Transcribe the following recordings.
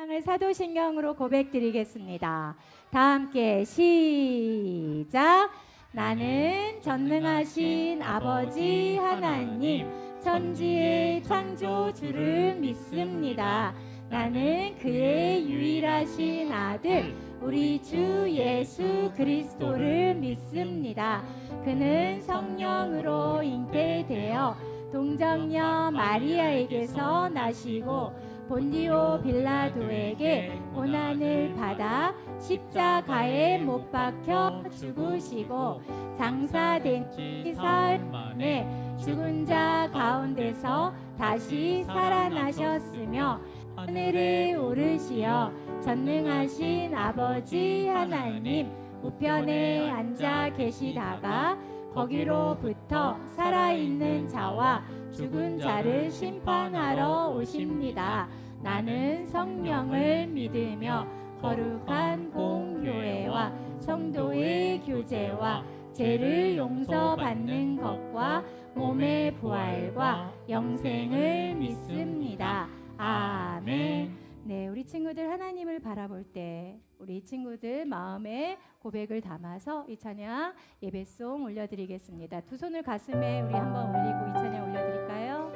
사랑을 사도신경으로 고백드리겠습니다. 다 함께 시작. 나는 전능하신 아버지 하나님 천지의 창조주를 믿습니다. 나는 그의 유일하신 아들 우리 주 예수 그리스도를 믿습니다. 그는 성령으로 잉태되어 동정녀 마리아에게서 나시고 본디오 빌라도에게 고난을 받아 십자가에 못 박혀 죽으시고 장사된 지 사흘 만에 죽은 자 가운데서 다시 살아나셨으며 하늘에 오르시어 전능하신 아버지 하나님 우편에 앉아 계시다가 거기로부터 살아있는 자와 죽은 자를 심판하러 오십니다. 나는 성령을 믿으며 거룩한 공교회와 성도의 교제와 죄를 용서받는 것과 몸의 부활과 영생을 믿습니다. 아멘. 네, 우리 친구들 하나님을 바라볼 때 우리 친구들 마음에 고백을 담아서 이 찬양 예배송 올려드리겠습니다. 두 손을 가슴에 우리 한번 올리고 이 찬양 올려드릴까요?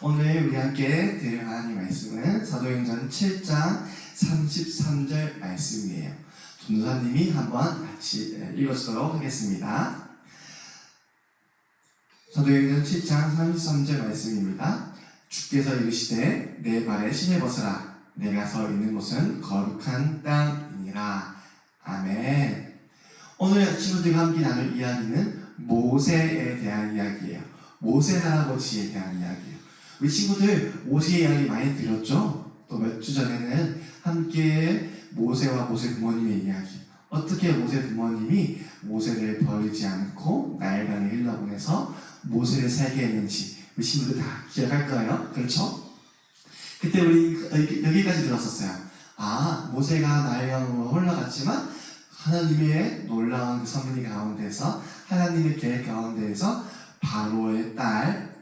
오늘 우리 함께 들을 하나님 말씀은 사도행전 7장 33절 말씀이에요. 전도사님이 한번 같이 읽어주도록 하겠습니다. 사도행전 7장 33절 말씀입니다. 주께서 이르시되 내 발에 신을 벗으라. 내가 서 있는 곳은 거룩한 땅이니라. 아멘. 오늘 친구들과 함께 나눌 이야기는 모세에 대한 이야기예요. 모세 할아버지에 대한 이야기예요. 우리 친구들 모세 이야기 많이 들었죠? 또 몇 주 전에는 함께 모세와 모세 부모님의 이야기, 어떻게 모세 부모님이 모세를 버리지 않고 나일강을 흘러보내서 모세를 살게 했는지 우리 친구들 다 기억할 거예요. 그렇죠? 그때 우리 여기까지 들었었어요. 아, 모세가 나일강으로 흘러갔지만 하나님의 놀라운 섭리 가운데서 하나님의 계획 가운데에서 바로의 딸,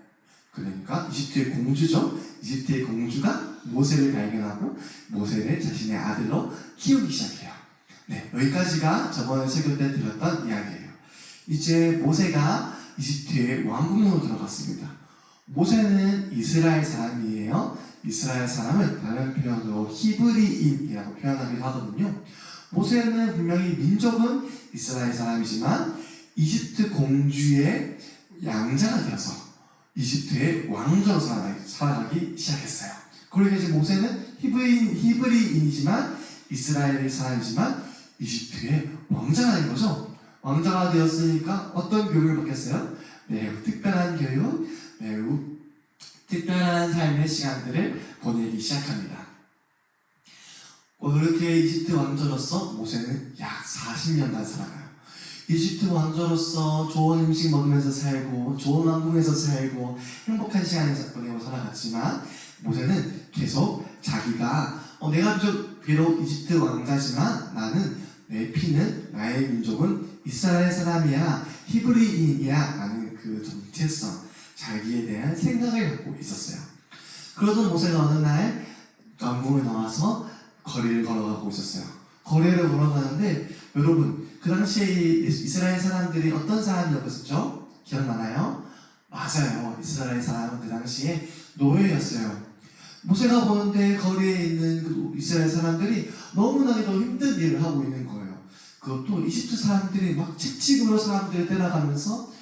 그러니까 이집트의 공주죠. 이집트의 공주가 모세를 발견하고 모세를 자신의 아들로 키우기 시작해요. 네, 여기까지가 저번에 설교 때 들었던 이야기예요. 이제 모세가 이집트의 왕궁으로 들어갔습니다. 모세는 이스라엘 사람이에요. 이스라엘 사람은 다른 표현으로 히브리인이라고 표현하기도 하거든요. 모세는 분명히 민족은 이스라엘 사람이지만 이집트 공주의 양자가 되어서 이집트의 왕자로 살아가기 시작했어요. 그러니까 이제 모세는 히브리인이지만 이스라엘 사람이지만 이집트의 왕자가 된 거죠. 왕자가 되었으니까 어떤 교육을 받겠어요? 매우 특별한 교육, 매우 특별한 삶의 시간들을 보내기 시작합니다. 그렇게 이집트 왕자로서 모세는 약 40년간 살아가요. 이집트 왕자로서 좋은 음식 먹으면서 살고 좋은 왕궁에서 살고 행복한 시간을 보내고 살아갔지만 모세는 계속 자기가 내가 비록 이집트 왕자지만 나는 내 피는 나의 민족은 이스라엘 사람이야 히브리인이야 라는 그 정체성 자기에 대한 생각을 갖고 있었어요. 그러던 모세가 어느 날 왕궁에 나와서 거리를 걸어가고 있었어요. 거리를 걸어가는데 여러분 그 당시에 이스라엘 사람들이 어떤 사람이었었죠? 기억나나요? 맞아요. 이스라엘 사람은 그 당시에 노예였어요. 모세가 보는데 거리에 있는 그 이스라엘 사람들이 너무나도 힘든 일을 하고 있는 거예요. 그것도 이집트 사람들이 막 채찍으로 사람들을 때려가면서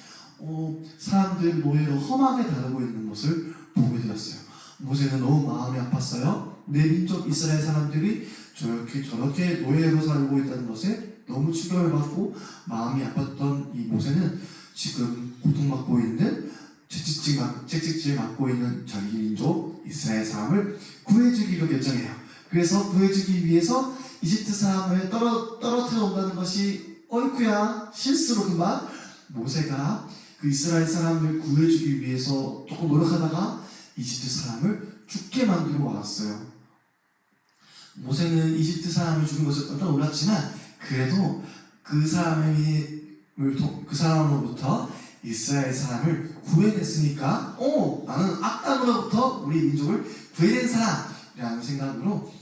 사람들 노예로 험하게 다루고 있는 것을 보게 되었어요. 모세는 너무 마음이 아팠어요. 내 민족 이스라엘 사람들이 저렇게 노예로 살고 있다는 것에 너무 충격을 받고 마음이 아팠던 이 모세는 지금 고통받고 있는 채찍질 맞고 있는 자기 민족 이스라엘 사람을 구해주기로 결정해요. 그래서 구해주기 위해서 이집트 사람을 떨어뜨려 온다는 것이 어이쿠야 실수로 그만 모세가 그 이스라엘 사람을 구해주기 위해서 조금 노력하다가 이집트 사람을 죽게 만들고 말았어요. 모세는 이집트 사람이 죽은 것을 깜짝 놀랐지만 그래도 그 사람으로부터 이스라엘 사람을 구해냈으니까 나는 악당으로부터 우리 민족을 구해낸 사람이라는 생각으로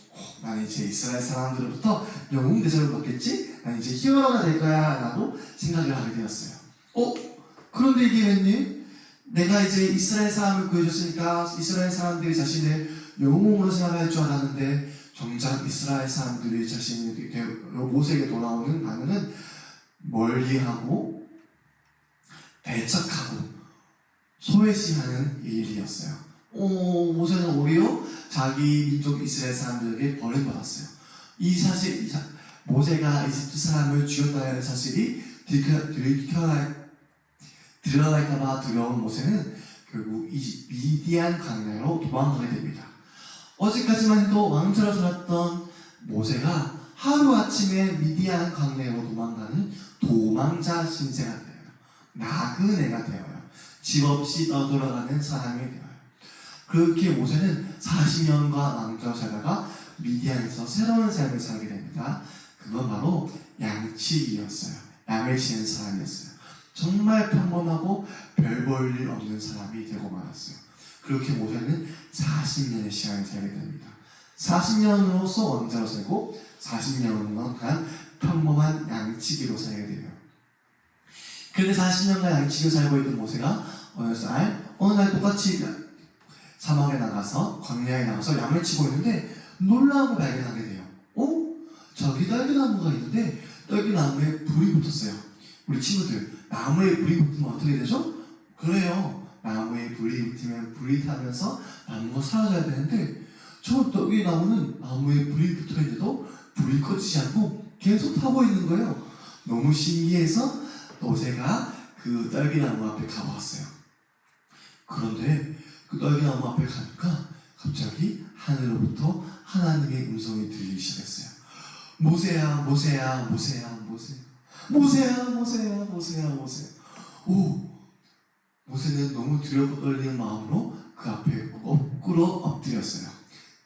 나는 이제 이스라엘 사람들로부터 영웅 대접을 받겠지? 나는 이제 히어로가 될 거야 라고 생각을 하게 되었어요. 그런데 이게 웬일? 내가 이제 이스라엘 사람을 구해줬으니까 이스라엘 사람들이 자신을 영웅으로 생각할 줄 알았는데 정작 이스라엘 사람들이 자신이 모세에게 돌아오는 반응은 멀리하고 배척하고 소외시하는 일이었어요. 모세는 오히려 자기 민족 이스라엘 사람들에게 버림받았어요. 이 사실 모세가 이집트 사람을 죽였다는 사실이 드러날까봐 두려운 모세는 결국 미디안 광야로 도망가게 됩니다. 어제까지만 해도 왕자로 살았던 모세가 하루아침에 미디안 광야로 도망가는 도망자 신세가 돼요. 나그네가 되어요. 집 없이 떠돌아가는 사람이 되어요. 그렇게 모세는 40년간 왕자로 살다가 미디안에서 새로운 삶을 살게 됩니다. 그건 바로 양치기였어요. 양을 치는 사람이었어요. 정말 평범하고 별 볼 일 없는 사람이 되고 말았어요. 그렇게 모세는 40년의 시간을 살게 됩니다. 40년으로서 왕자로 살고 40년간 평범한 양치기로 살게 돼요. 그런데 40년간 양치기로 살고 있던 모세가 어느 날 똑같이 사막에 나가서 광야에 나가서 양을 치고 있는데 놀라운 걸 발견하게 돼요. 저기 딸기나무가 있는데 딸기나무에 불이 붙었어요. 우리 친구들 나무에 불이 붙으면 어떻게 되죠? 그래요. 나무에 불이 붙으면 불이 타면서 나무가 사라져야 되는데 저 딸기나무는 나무에 불이 붙어있는데도 불이 꺼지지 않고 계속 타고 있는 거예요. 너무 신기해서 모세가 그 딸기나무 앞에 가보았어요. 그런데 그 딸기나무 앞에 가니까 갑자기 하늘로부터 하나님의 음성이 들리기 시작했어요. 모세야, 모세야, 모세야, 모세야, 모세야, 모세야, 모세야, 모세야. 모세는 너무 두렵고 떨리는 마음으로 그 앞에 거꾸로 엎드렸어요.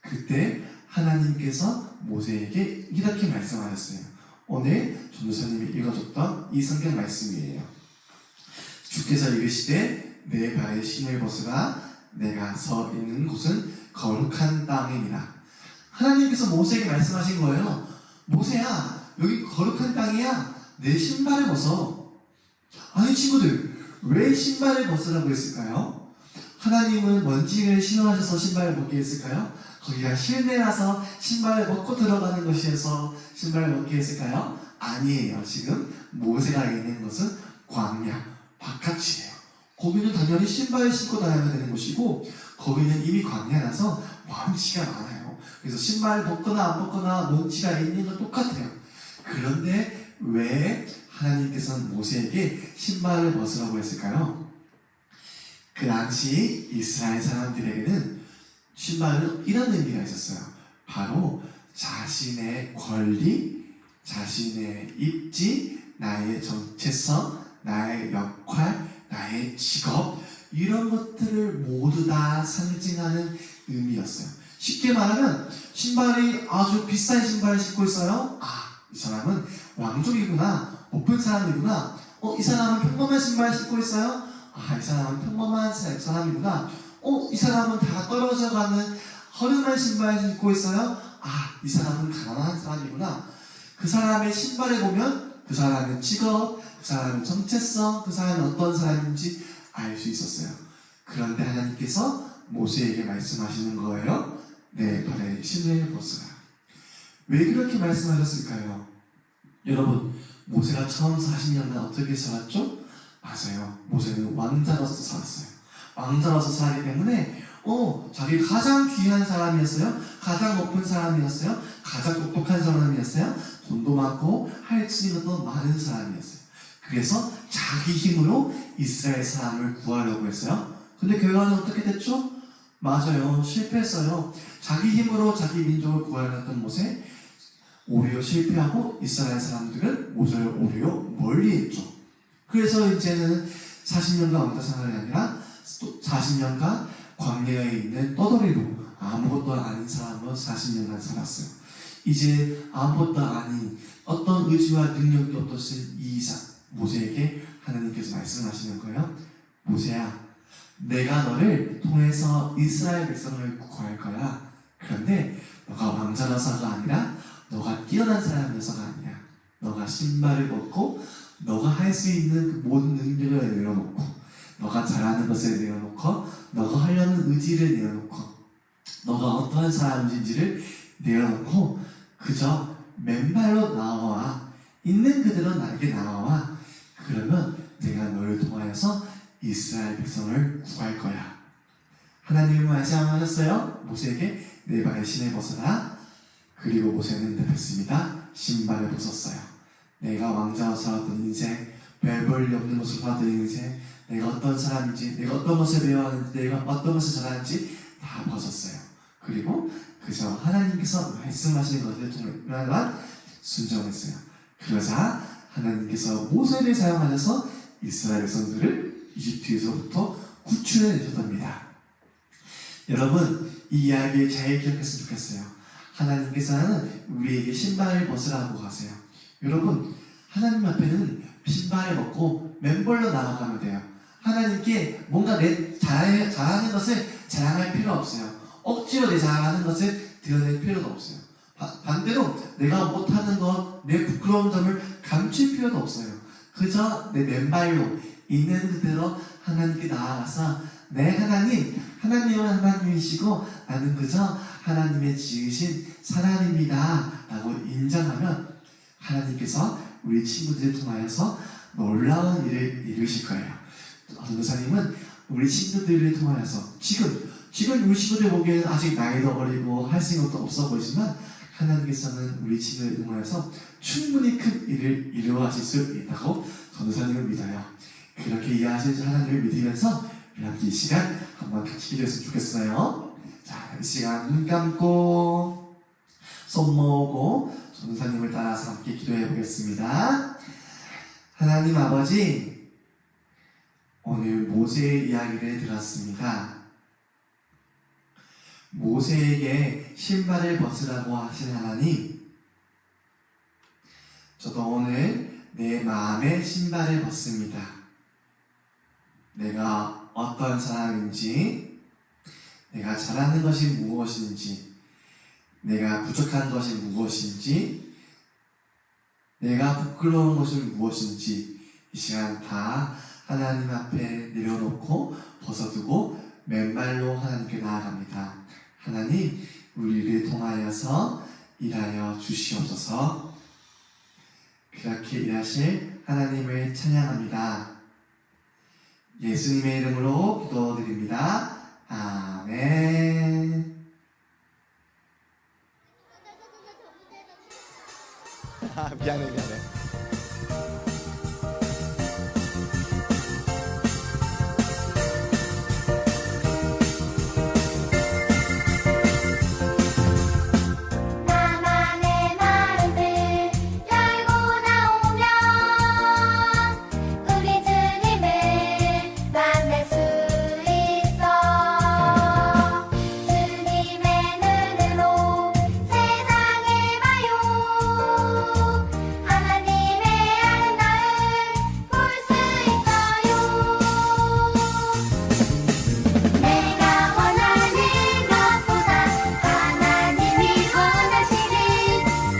그때 하나님께서 모세에게 이렇게 말씀하셨어요. 오늘 전도사님이 읽어줬던 이 성경 말씀이에요. 주께서 이르시되 내 발에 신을 벗으라 내가 서 있는 곳은 거룩한 땅이니라. 하나님께서 모세에게 말씀하신 거예요. 모세야, 여기 거룩한 땅이야. 내 신발을 벗어. 아니 친구들, 왜 신발을 벗으라고 했을까요? 하나님은 먼지를 싫어하셔서 신발을 벗게 했을까요? 거기가 실내라서 신발을 벗고 들어가는 것이어서 신발을 벗게 했을까요? 아니에요. 지금 모세가 있는 것은 광야, 바깥이에요. 거기는 당연히 신발을 신고 다녀야 되는 곳이고 거기는 이미 광야라서 먼지가 많아요. 그래서 신발을 벗거나 안 벗거나 먼지가 있는 건 똑같아요. 그런데 왜 하나님께서는 모세에게 신발을 벗으라고 했을까요? 그 당시 이스라엘 사람들에게는 신발은 이런 의미가 있었어요. 바로 자신의 권리, 자신의 입지, 나의 정체성, 나의 역할, 나의 직업, 이런 것들을 모두 다 상징하는 의미였어요. 쉽게 말하면 신발이 아주 비싼 신발을 신고 있어요. 이 사람은 왕족이구나, 높은 사람이구나. 이 사람은 평범한 신발 신고 있어요. 이 사람은 평범한 사람이구나. 이 사람은 다 떨어져가는 허름한 신발 신고 있어요. 이 사람은 가난한 사람이구나. 그 사람의 신발에 보면 그 사람의 직업, 그 사람의 정체성, 그 사람이 어떤 사람인지 알 수 있었어요. 그런데 하나님께서 모세에게 말씀하시는 거예요. 내 발에 신을 벗으라. 왜 그렇게 말씀하셨을까요? 여러분, 모세가 처음 40년간 어떻게 살았죠? 맞아요. 모세는 왕자로서 살았어요. 왕자로서 살기 때문에 자기 가장 귀한 사람이었어요. 가장 높은 사람이었어요. 가장 똑똑한 사람이었어요. 돈도 많고 할 수 있는 것도 많은 사람이었어요. 그래서 자기 힘으로 이스라엘 사람을 구하려고 했어요. 근데 결과는 어떻게 됐죠? 맞아요. 실패했어요. 자기 힘으로 자기 민족을 구하려고 했던 모세, 오히려 실패하고 이스라엘 사람들은 모세를 오히려 멀리했죠. 그래서 이제는 40년간 왕자 생활이 아니라 또 40년간 광야에 있는 떠돌이로 아무것도 아닌 사람으로 40년간 살았어요. 이제 아무것도 아닌 어떤 의지와 능력도 없었을 이 모세에게 하나님께서 말씀하시는 거예요. 모세야, 내가 너를 통해서 이스라엘 백성을 구할 거야. 그런데 너가 왕자라서가 아니라 너가 뛰어난 사람이어서가 아니야. 너가 신발을 벗고 너가 할 수 있는 그 모든 능력을 내려놓고 너가 잘하는 것을 내려놓고 너가 하려는 의지를 내려놓고 너가 어떠한 사람인지를 내려놓고 그저 맨발로 나와 있는 그대로 나에게 나와. 그러면 내가 너를 통하여서 이스라엘 백성을 구할 거야. 하나님은 말씀하셨어요. 모세에게 내 발에 신을 벗어라. 그리고 모세는 대답했습니다. 신발을 벗었어요. 내가 왕자로 살았던 인생, 별 볼일 없는 것을 살았던 인생, 내가 어떤 사람인지, 내가 어떤 것을 배워하는지, 내가 어떤 것을 잘하는지 다 벗었어요. 그리고 그저 하나님께서 말씀하시는 것을 정말 순종했어요. 그러자 하나님께서 모세를 사용하셔서 이스라엘 백성들을 이집트에서부터 구출해 내셨답니다. 여러분, 이 이야기를 잘 기억했으면 좋겠어요. 하나님께서는 우리에게 신발을 벗으라고 하세요. 여러분, 하나님 앞에는 신발을 벗고 맨발로 나아가면 돼요. 하나님께 뭔가 내 잘하는 것을 자랑할 필요 없어요. 억지로 내 잘하는 것을 드러낼 필요도 없어요. 반대로 내가 못하는 것, 내 부끄러운 점을 감출 필요도 없어요. 그저 내 맨발로 있는 그대로 하나님께 나아가서 내 하나님, 하나님은 하나님이시고 나는 그저 하나님의 지으신 사람입니다 라고 인정하면 하나님께서 우리 친구들을 통하여서 놀라운 일을 이루실 거예요. 전도사님은 우리 친구들을 통하여서 지금 우리 친구들 보기에는 아직 나이도 어리고 할 수 있는 것도 없어 보이지만 하나님께서는 우리 친구들을 통하여서 충분히 큰 일을 이루어하실 수 있다고 전도사님을 믿어요. 그렇게 이해하시는 하나님을 믿으면서 이렇게 이 시간 한번 같이 기도했으면 좋겠어요. 자, 이 시간 눈 감고 손 모으고 전도사님을 따라서 함께 기도해 보겠습니다. 하나님 아버지, 오늘 모세의 이야기를 들었습니다. 모세에게 신발을 벗으라고 하신 하나님, 저도 오늘 내 마음의 신발을 벗습니다. 내가 어떤 사람인지, 내가 잘하는 것이 무엇인지, 내가 부족한 것이 무엇인지, 내가 부끄러운 것은 무엇인지 이 시간 다 하나님 앞에 내려놓고 벗어두고 맨발로 하나님께 나아갑니다. 하나님, 우리를 통하여서 일하여 주시옵소서. 그렇게 일하실 하나님을 찬양합니다. 예수님의 이름으로 기도드립니다. 아멘. 미안해. 나만의 마음을 열고 나오면 우리 주님을 만날 수 있어. 주님의 눈으로 세상을 봐요. 하나님의 아름다움 볼 수 있어요. 내가 원하는 것보다 하나님이 원하시는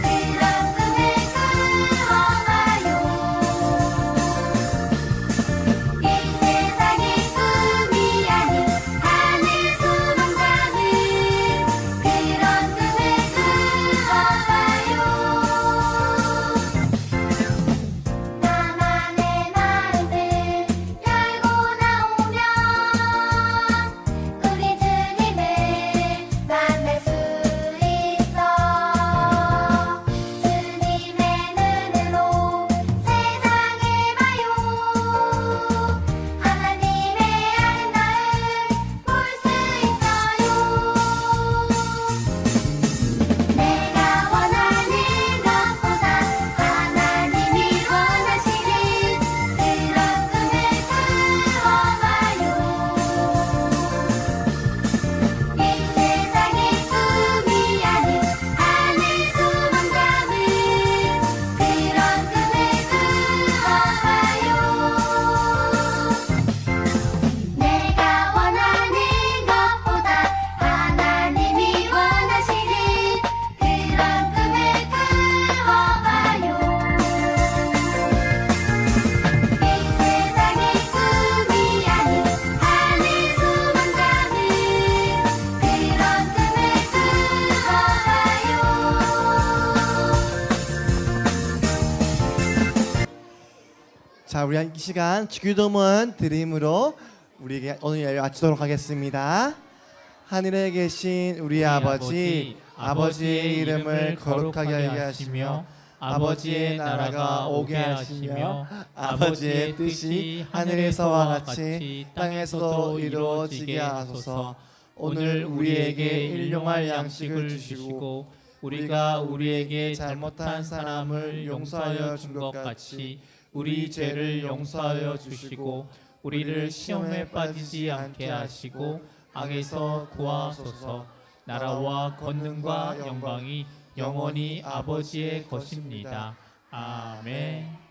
그런 꿈을 꾸어봐요. 이 세상의 꿈이 아닌 하늘 소망 가는 그런 꿈을 꾸어봐요. 나만의 마음을 열고 나오면 우리 주님을 만날 수 있어. 주님의 눈으로 세상을 봐요. 하나님의 아름다움 볼 수 있어요. 내가 원하는 것보다 하나님이 원하시는 그런 꿈을 꾸어봐요. 이 세상의 꿈이 아닌 하늘 소망 가는 그런 꿈을 꾸어봐요. 내가 원하는 것보다 하나님이 원하시는 그런 꿈을 꾸어봐요. 이 세상의 꿈이 아닌 하늘 소망 가는 그런 꿈을 꾸어봐요. 자, 우리 이 시간 기도문 드림으로 우리에게 오늘 예배 마치도록 하겠습니다. 하늘에 계신 우리 아버지, 아버지의 이름을 거룩하게 하시며 아버지의 나라가 오게 하시며 아버지의 뜻이 하늘에서와 같이 땅에서도 이루어지게 하소서. 오늘 우리에게 일용할 양식을 주시고 우리가 우리에게 잘못한 사람을 용서하여 준 것 같이 우리 죄를 용서하여 주시고 우리를 시험에 빠지지 않게 하시고 악에서 구하소서. 나라와 권능과 영광이 영원히 아버지의 것입니다. 아멘.